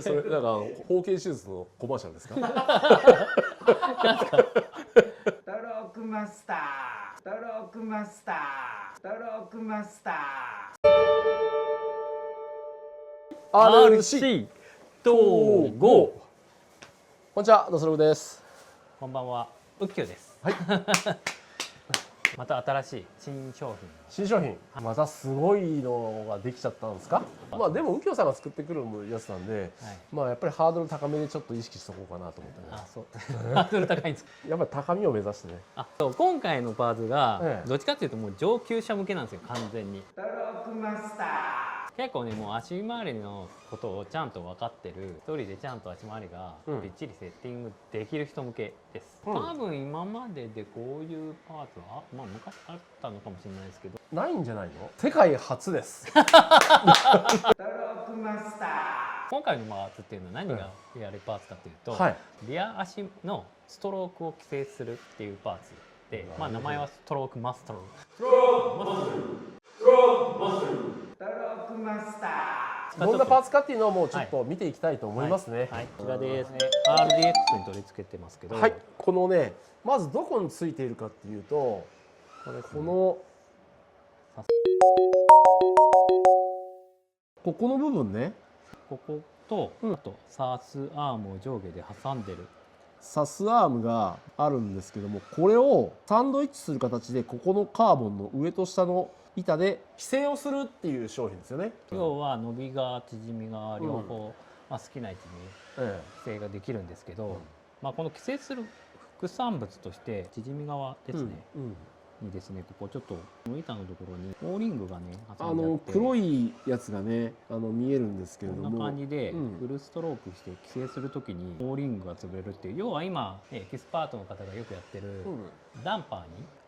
それなんか包茎手術のコマーシャルですか？トロークマスター、トロークマスター、トロークマスター。RC 統合。こんにちは、ドスロブです。こんばんは、ウッキュです。はい。また新しい新商品。新商品、またすごいのができちゃったんですか？まあでも右京さんが作ってくるやつなんで、はい、まあやっぱりハードル高めでちょっと意識しとこうかなと思ってね。あ、そう。ハードル高いんですか？やっぱり高みを目指してね。あ、そう、今回のパーツが、ええ、どっちかっていうともう上級者向けなんですよ、完全に。トロークマスター。結構ね、もう足回りのことをちゃんと分かってる、一人でちゃんと足回りがびっちりセッティングできる人向けです。多分今まででこういうパーツは、まあ昔あったのかもしれないですけど、ないんじゃないの？世界初です。トロークマスター。今回のパーツっていうのは何がやるパーツかというと、はい、リア足のストロークを規制するっていうパーツで、まあ名前はストロークマスター。どんなパーツかっていうのをもうちょっと見ていきたいと思いますね。はい、こちらですね。RDX に取り付けてますけど、はい、このね、まずどこについているかっていうと、このここの部分ね、こことあとサスアームを上下で挟んでる。サスアームがあるんですけども、これをサンドイッチする形でここのカーボンの上と下の板で規制をするっていう商品ですよね。要は伸びが縮みが両方、まあ、好きな位置にえ規制ができるんですけど、まあ、この規制する副産物として縮み側ですね、にですね、ここちょっとこの板のところにオーリングがね挟んであって、黒いやつがね見えるんですけれども、こんな感じでフルストロークして規制するときにオーリングが潰れるっていう、要は今エキスパートの方がよくやってるダンパーに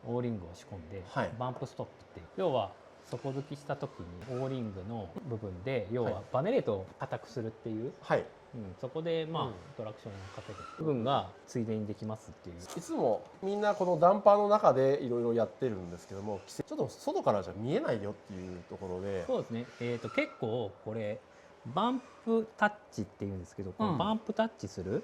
オーリングを仕込んで、バンプストップっていう、要は底付きした時にオーリングの部分で要はバネレートを硬くするっていう、そこでまあトラクションをかける部分がついでにできますっていう。いつもみんなこのダンパーの中でいろいろやってるんですけども、ちょっと外からじゃ見えないよっていうところで、そうですね、結構これバンプタッチっていうんですけど、このバンプタッチする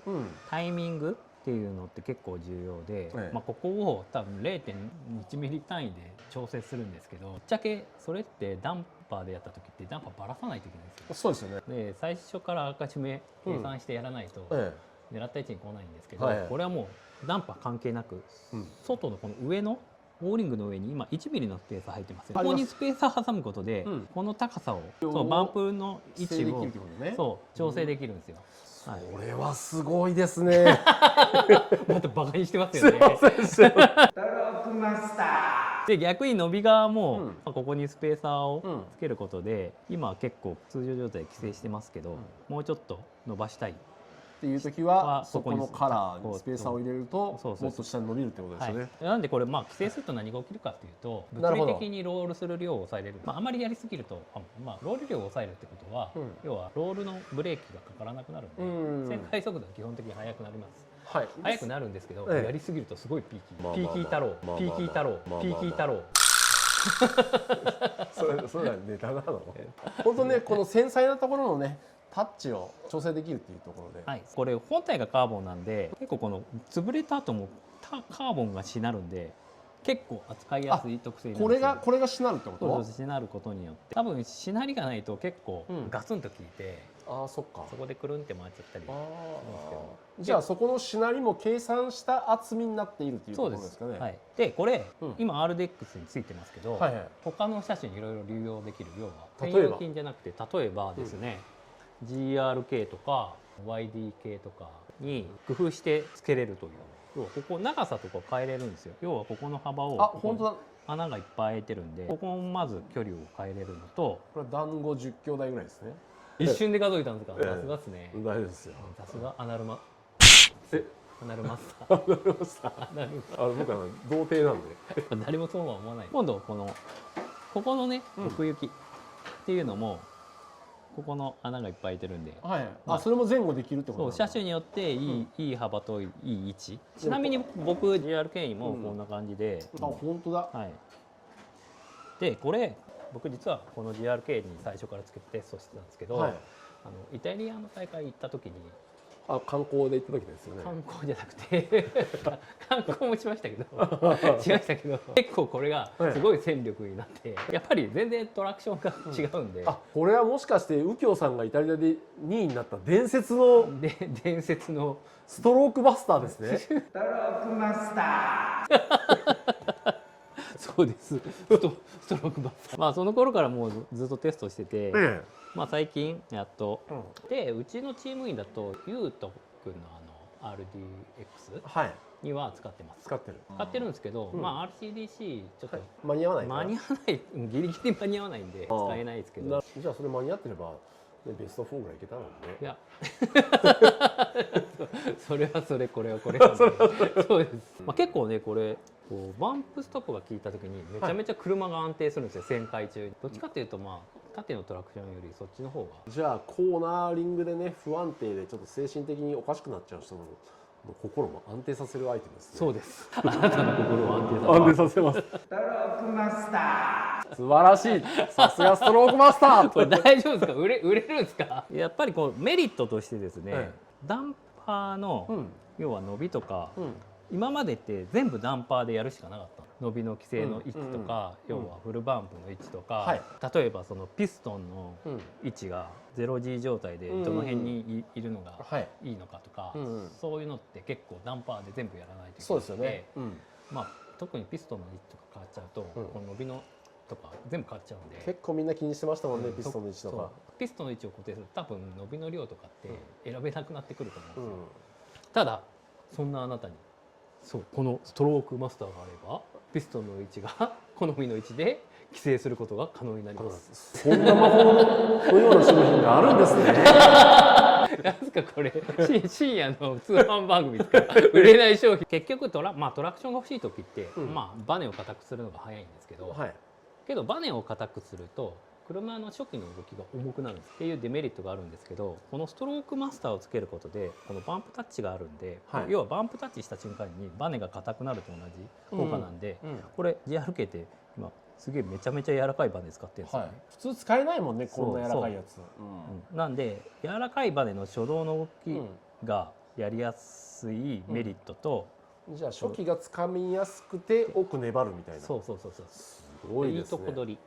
タイミングっていうのって結構重要で、まあここを多分 0.1 ミリ単位で調整するんですけど、ぶっちゃけそれってダンパーでやった時ってダンパーばらさないといけないんですよ。そうですよね。で最初からあらかじめ計算してやらないと狙った位置に来ないんですけど、これはもうダンパー関係なく、外のこの上のオーリングの上に今1ミリのスペーサー入ってますよね。ここにスペーサー挟むことで、この高さをそうバンプの位置をそう調整できるんですよ。これはすごいですね。またバカにしてますよね。で逆に伸び側もここにスペーサーをつけることで、今は結構通常状態で規制してますけど、もうちょっと伸ばしたいっていう時はそこのカラーにスペーサーを入れるともっと下に伸びるってことですよね。なんでこれまあ規制すると何が起きるかっていうと、物理的にロールする量を抑えれる。あまりやりすぎると、まあロール量を抑えるってことは、要はロールのブレーキがかからなくなるんで、旋回速度は基本的に速くなります。速くなるんですけど、やりすぎるとすごいピーキー太郎、ピーキー太郎、ピーキー太郎。それはネタなの？本当ね、この繊細なところのねタッチを調整できるっていうところで、これ本体がカーボンなんで、結構この潰れた後もカーボンがしなるんで結構扱いやすい特性なんですよ。これがしなるってこと？そうしなることによって多分しなりがないと結構ガツンと効いて、そこでくるんって回っちゃったりするんですけど、じゃあそこのしなりも計算した厚みになっているっていうところですかね。でこれ、今 RDX についてますけど、他の車種にいろいろ流用できる、要は専用品じゃなくて、例えばですね、GRK とか YDK とかに工夫してつけれるという。ここ長さとか変えれるんですよ。要はここの幅を穴がいっぱい開いてるんで、ここもまず距離を変えれるのと、これは団子10兄弟ぐらいですね。一瞬で数えたんですか？さすがですね。大丈夫ですよ。さすがアナルマスター。僕は童貞なんで。誰もそうは思わない。今度ここのね奥行きっていうのも。ここの穴がいっぱい開いてるんで、それも前後できるってこと？そう、車種によっていい幅といい位置。ちなみに僕 GRK にもこんな感じで、本当だ。でこれ僕実はこの GRK に最初からつけてテストしてたんですけど、イタリアの大会行った時に観光で行った時ですよね。観光じゃなくて観光もしましたけど結構これがすごい戦力になってやっぱり全然トラクションが違うんで、これはもしかして右京さんがイタリアで2位になった伝説のストロークマスターですね。ストロークマスターそうです。ストロークマスター。その頃からもうずっとテストしてて、最近やっと、でうちのチーム員だとゆうとくんのRDX には使ってます。使ってるんですけど、RCDC ちょっと間に合わないギリギリ間に合わないんで使えないですけど。じゃあそれ間に合ってればベスト4ぐらいいけたのね。いやそれはそれこれはこれそうです。結構ねこれバンプストップが効いた時にめちゃめちゃ車が安定するんですよ、旋回中に。どっちかっていうと縦のトラクションよりそっちの方が。じゃあコーナーリングでね不安定でちょっと精神的におかしくなっちゃう人の心も安定させるアイテムですね。そうです。あなたの心を安定させます。ストロークマスタ素晴らしい。さすがストロークマスター。これ大丈夫ですか？売れるんですか？やっぱりメリットとしてですね、ダンパーの要は伸びとか、今までって全部ダンパーでやるしかなかった。伸びの規制の位置とか、要はフルバンプの位置とか、例えばそのピストンの位置が 0G 状態でどの辺にいるのがいいのかとか、そういうのって結構ダンパーで全部やらないといけないので、特にピストンの位置とか変わっちゃうと、この伸びのとか全部変わっちゃうんで。結構みんな気にしてましたもんね、ピストンの位置とか。ピストンの位置を固定すると多分伸びの量とかって選べなくなってくると思うんですよ。ただそんなあなたにこのストロークマスターがあればピストンの位置が好みの位置で規制することが可能になります。そんな魔法のような商品があるんですね。なんですかこれ深夜の通販番組ですか？売れない商品。結局トラクションが欲しい時って、バネを固くするのが早いんですけど、バネを固くすると車の初期の動きが重くなるっていうデメリットがあるんですけど、このストロークマスターをつけることでこのバンプタッチがあるんで、要はバンプタッチした瞬間にバネが硬くなると同じ効果なんで、これ GRK って今すげえめちゃめちゃ柔らかいバネ使ってるんですよね。普通使えないもんね、こんな柔らかいやつ。なんで柔らかいバネの初動の動きがやりやすいメリットと、じゃあ初期がつかみやすくて奥粘るみたいな。すごいですね。いいとこ取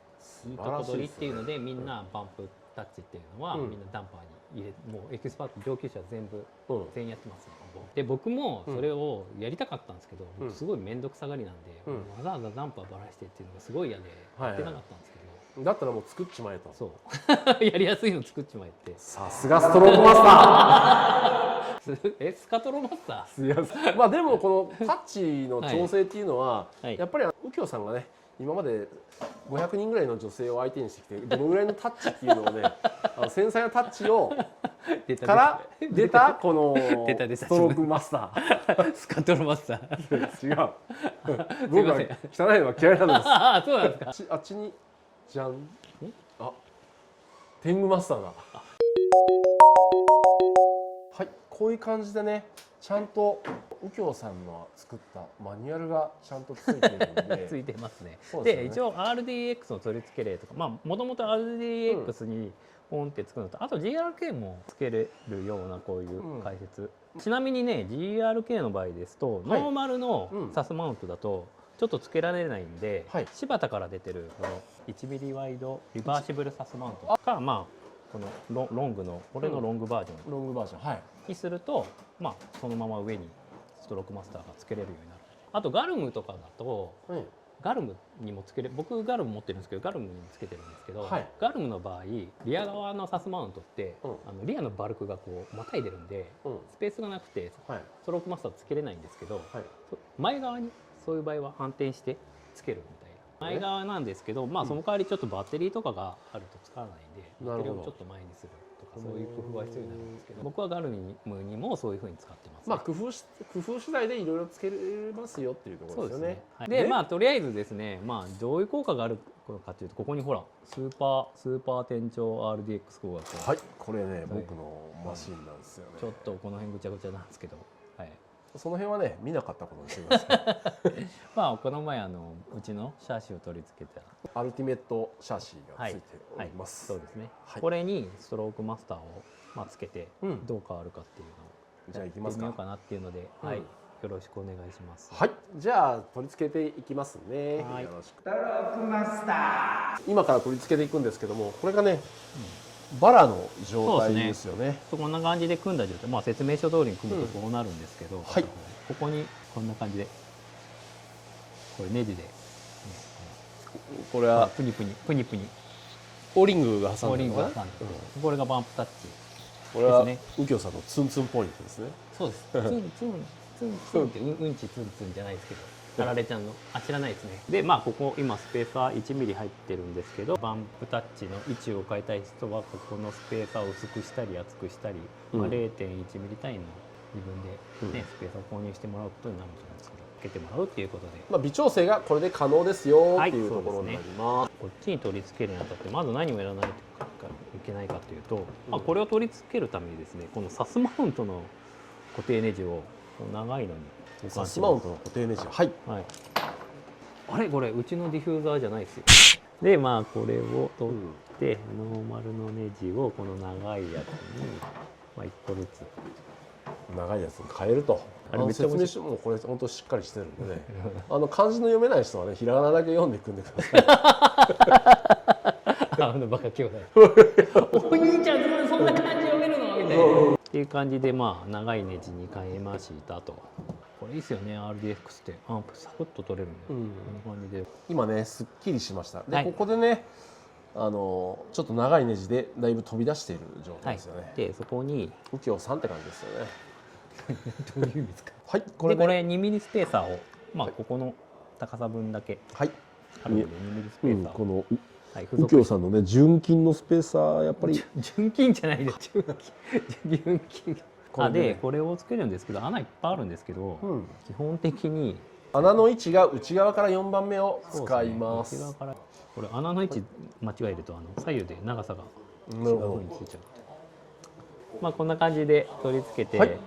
りっていうので、みんなバンプタッチっていうのはみんなダンパーに入れ、もうエキスパート上級者は全員やってますね。で僕もそれをやりたかったんですけど、僕すごい面倒くさがりなんで、わざわざダンパーばらしてっていうのがすごい嫌でやってなかったんですけど、だったらもう作っちまえと。そうやりやすいの作っちまえって。さすがストロークマスター。スカトロマスター。でもこのタッチの調整っていうのは、やっぱり右京さんがね、今まで500人ぐらいの女性を相手にしてきて、どのぐらいのタッチっていうのをね、繊細なタッチをから出たこのストロークマスター。スカトロマスター。違う。僕は汚いのは嫌いなんです。あ、そうなんですか。あっちにじゃん。天狗マスターだ。はい、こういう感じでね、ちゃんと右京さんの作ったマニュアルがちゃんとついてるんでついてますね。で一応 RDX の取り付け例とか、もともと RDX にポンってつくのと、あと GRK もつけれるようなこういう解説、ちなみにね GRK の場合ですと、ノーマルのサスマウントだとちょっとつけられないんで、柴田から出てるこの1ミリワイドリバーシブルサスマウントか、このロングのこれのロングバージョンにすると、そのまま上にストロークマスターがつけれるようになる。あとガルムとかだと、ガルムにもつけれ、僕ガルム持ってるんですけどガルムにもつけてるんですけど、ガルムの場合リア側のサスマウントって、リアのバルクがこうまたいでるんで、スペースがなくてストロークマスターつけれないんですけど、前側にそういう場合は反転してつけるみたいな。前側なんですけど、その代わりちょっとバッテリーとかがあると使わないんで、バッテリーをちょっと前にするとか、そういう工夫が必要になるんですけど、僕はガルムにもそういうふうに使ってます。工夫次第でいろいろつけれますよっていうところですよね。でとりあえずですね、どういう効果があるのかというと、ここにほらスーパー店長 RDX 工学。はい、これね、僕のマシンなんですよね。ちょっとこの辺ぐちゃぐちゃなんですけど、その辺はね見なかったことにしてください。この前うちのシャーシを取り付けたアルティメットシャーシがついております。そうですね。これにストロークマスターをまあ、つけてどう変わるかっていうのをじゃあいきますか。やってみようかなっていうので、はい、よろしくお願いします。はい、じゃあ取り付けていきますね。はい、よろしく。トロックマスター。今から取り付けていくんですけども、これがね、バラの状態ですよね。こんな感じで組んだ状態、まあ、説明書通りに組むとこうなるんですけど、はい、ここにこんな感じでこれネジで、これはプニプニプニプニオーリングが挟んでるのかな。これがバンプタッチ。これは右京さんのツンツンポイントですね。そうです。ツンツンツンツンってうんちツンツンじゃないですけど、あられちゃんの知らないですね。でまあここ今スペーサー1ミリ入ってるんですけど、バンプタッチの位置を変えたい人はここのスペーサーを薄くしたり厚くしたり、まあ、0.1ミリ単位の自分で、ねスペーサーを購入してもらうことになると思うんですけど、つけてもらうっていうことで、まあ微調整がこれで可能ですよっていうところになります。こっちに取り付けるにあたってまず何をやらないといけないかというと、まあ、これを取り付けるためにですね、このサスマウントの固定ネジを長いのにサスマウントの固定ネジ、はい、はい、あれこれうちのディフューザーじゃないですよ。でまあこれを取って、ノーマルのネジをこの長いやつに、まあ、1個ずつ長いやつに変えると。あれめっちゃ説明書もこれ本当しっかりしてるんでね漢字の読めない人はねひらがなだけ読んでいくんでください。バカ兄弟お兄ちゃんそんな漢字読めるのみたいなっていう感じで、まあ長いネジに変えましたと。これいいですよね RDX ってアンプサクッと取れるんで、こんな感じで今ねすっきりしました。で、はい、ここでねちょっと長いネジでだいぶ飛び出している状態ですよね。はい、でそこに右京さんって感じですよね。どういう意味ですか。はい、これ2ミリスペーサーを、まあ、ここの高さ分だけあるので2ミリスペーサーを、このはい、右京さんのね純金のスペーサーやっぱり純金じゃないです純金でこれをつけるんですけど穴いっぱいあるんですけど、基本的に穴の位置が内側から4番目を使います。内側からこれ穴の位置間違えると左右で長さが違う風についちゃう。まあこんな感じで取り付けて、はい、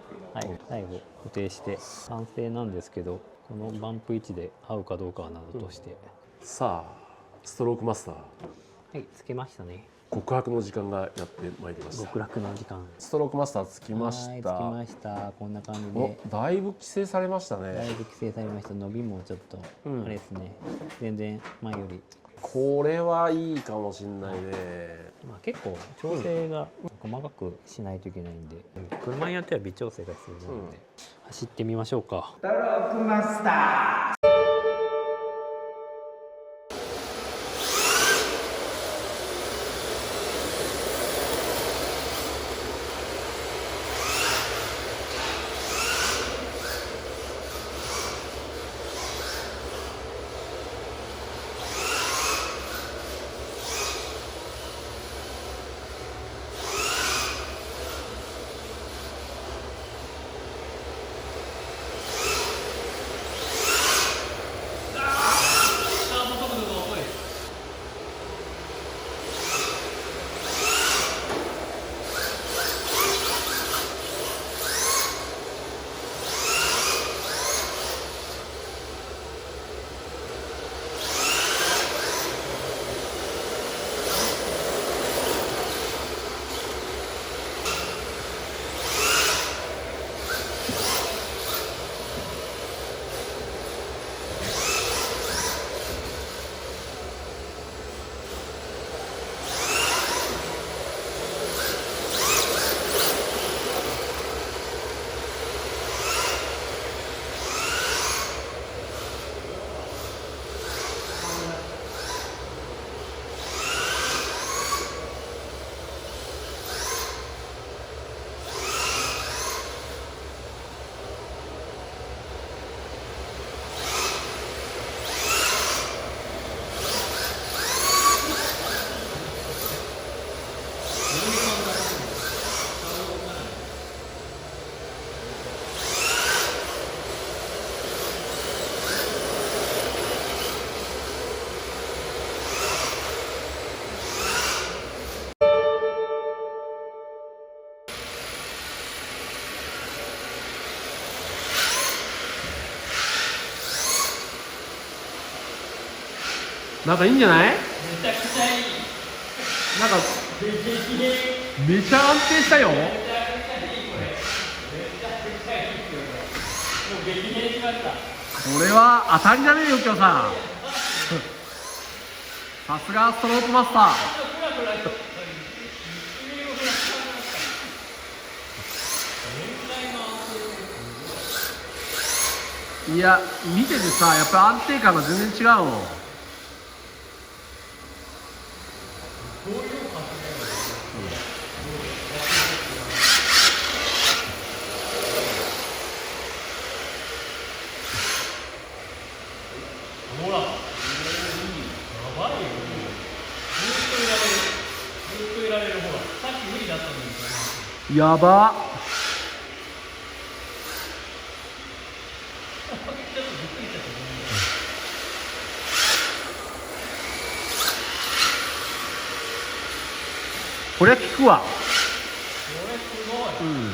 最後固定して完成なんですけど、このバンプ位置で合うかどうかは謎として、さあストロークマスター、はいつけましたね。告白の時間がやってまいりました。極楽の時間。ストロークマスターつきました。つきました。こんな感じで。だいぶ規制されましたね。だいぶ規制されました。伸びもちょっと、あれですね。全然前より。これはいいかもしれないね。まあ結構調整が細かくしないといけないんで、車によっては微調整が必要なので、走ってみましょうか。トロックマスター。なんかいいんじゃない？めちゃくちゃいい。なんか激励。めちゃ安定したよ。これは当たりだね、右京さん。さすがストロークマスター。いや、見ててさ、やっぱ安定感が全然違うもん。やば。これは効くわ。うん。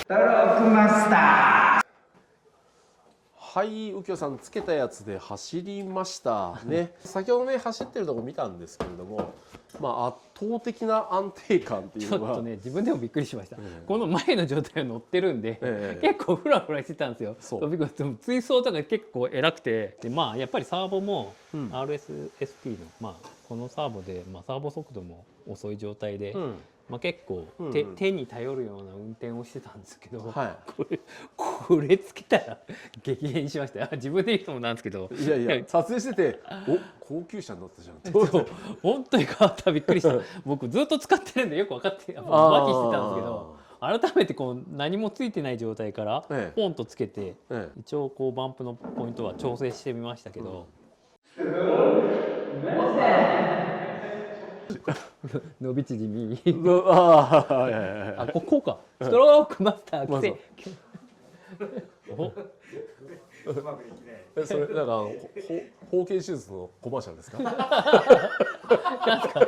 トロークマスター。はい、右京さんつけたやつで走りましたね。先ほどね走ってるとこ見たんですけれども、まあ圧倒的な安定感っていうのがちょっとね自分でもびっくりしました、この前の状態を乗ってるんで、結構フラフラしてたんですよ。びっくりして追走とか結構偉くて、でまあやっぱりサーボも RSSP の、まあ、このサーボで、まあ、サーボ速度も遅い状態で、まあ、結構手に頼るような運転をしてたんですけど、これつけたら激変しましたよ。自分で言うのもなんですけど、いやいや撮影しててお高級車に乗ったじゃんって本当に変わった。びっくりした。僕ずっと使ってるんでよく分かって麻痺してたんですけど、改めてこう何もついてない状態からポンとつけて、一応こうバンプのポイントは調整してみましたけど、伸び縮みあ、ここかストロークマスター規制それなんか包茎手術のコマーシャルですか？なんすか？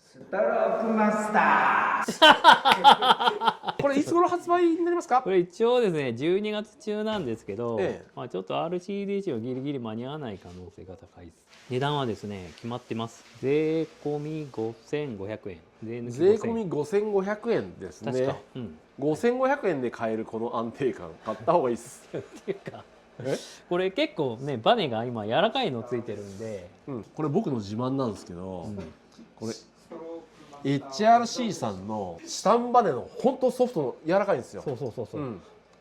ストロークマスター。これいつ頃発売になりますか？これ一応ですね12月中なんですけど、まあちょっと RCD1 はギリギリ間に合わない可能性が高いです。値段はですね決まってます。税込み5500円。税込み5500円ですね。確か、5500円で買えるこの安定感買った方がいいです。っていうかこれ結構ねバネが今柔らかいのついてるんで、これ僕の自慢なんですけど、これ HRC さんのチタンバネの本当ソフトの柔らかいんですよ。そう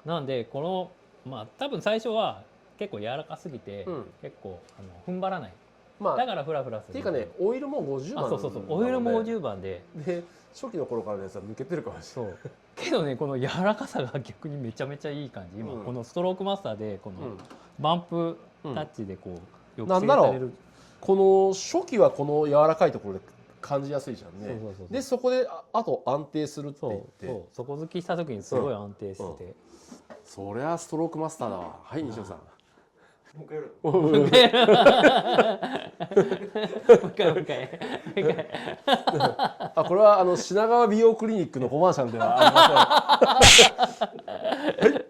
なんでこのまあ多分最初は結構柔らかすぎて、結構踏ん張らない、だからフラフラするっていうかね、オイルも50番オイルも50番で初期の頃からのやつは抜けてるかもしれない。けどねこの柔らかさが逆にめちゃめちゃいい感じ。今このストロークマスターでこのバンプタッチでこう抑制される。この初期はこの柔らかいところで感じやすいじゃんね。でそこであと安定するって言って、底付きした時にすごい安定してて、そりゃストロークマスターだわ。はい、西尾さん。もう一回やる。うんもう一回あ、これは品川美容クリニックのコマーシャルではありません。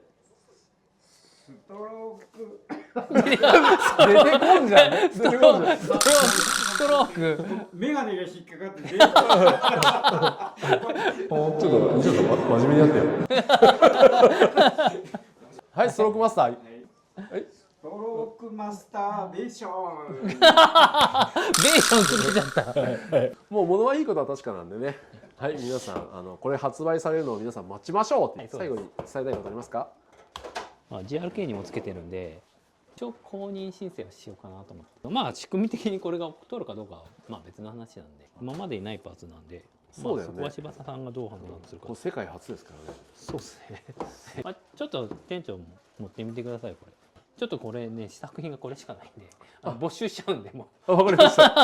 ストローク。出てこんじゃんね。出てこんじゃん。ストローク。メガネが引っかかって出る。ちょっと真面目にやってよ。はい、ストロークマスター。はい。ストロークマスターベーション。ベーションつけちゃった。もう物はいいことは確かなんでね。はい、皆さんこれ発売されるのを皆さん待ちましょうって、最後に伝えたいことありますか？GRK にもつけてるんで、一応公認申請をしようかなと思って。まあ仕組み的にこれが通るかどうかはまあ別の話なんで、今までにないパーツなんで、そうだよね。そこは柴田さんがどう判断するか。これ世界初ですからね。そうですね。ちょっと店長も持ってみてくださいこれ。ちょっとこれね試作品がこれしかないんで、没収しちゃうんでもう。わかりました。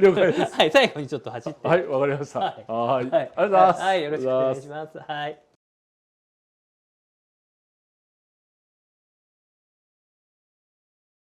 了解です。はい、最後にちょっと走って。はい、わかりました。はい、はい、ありがとうございます。はい、よろしくお願いします。はい。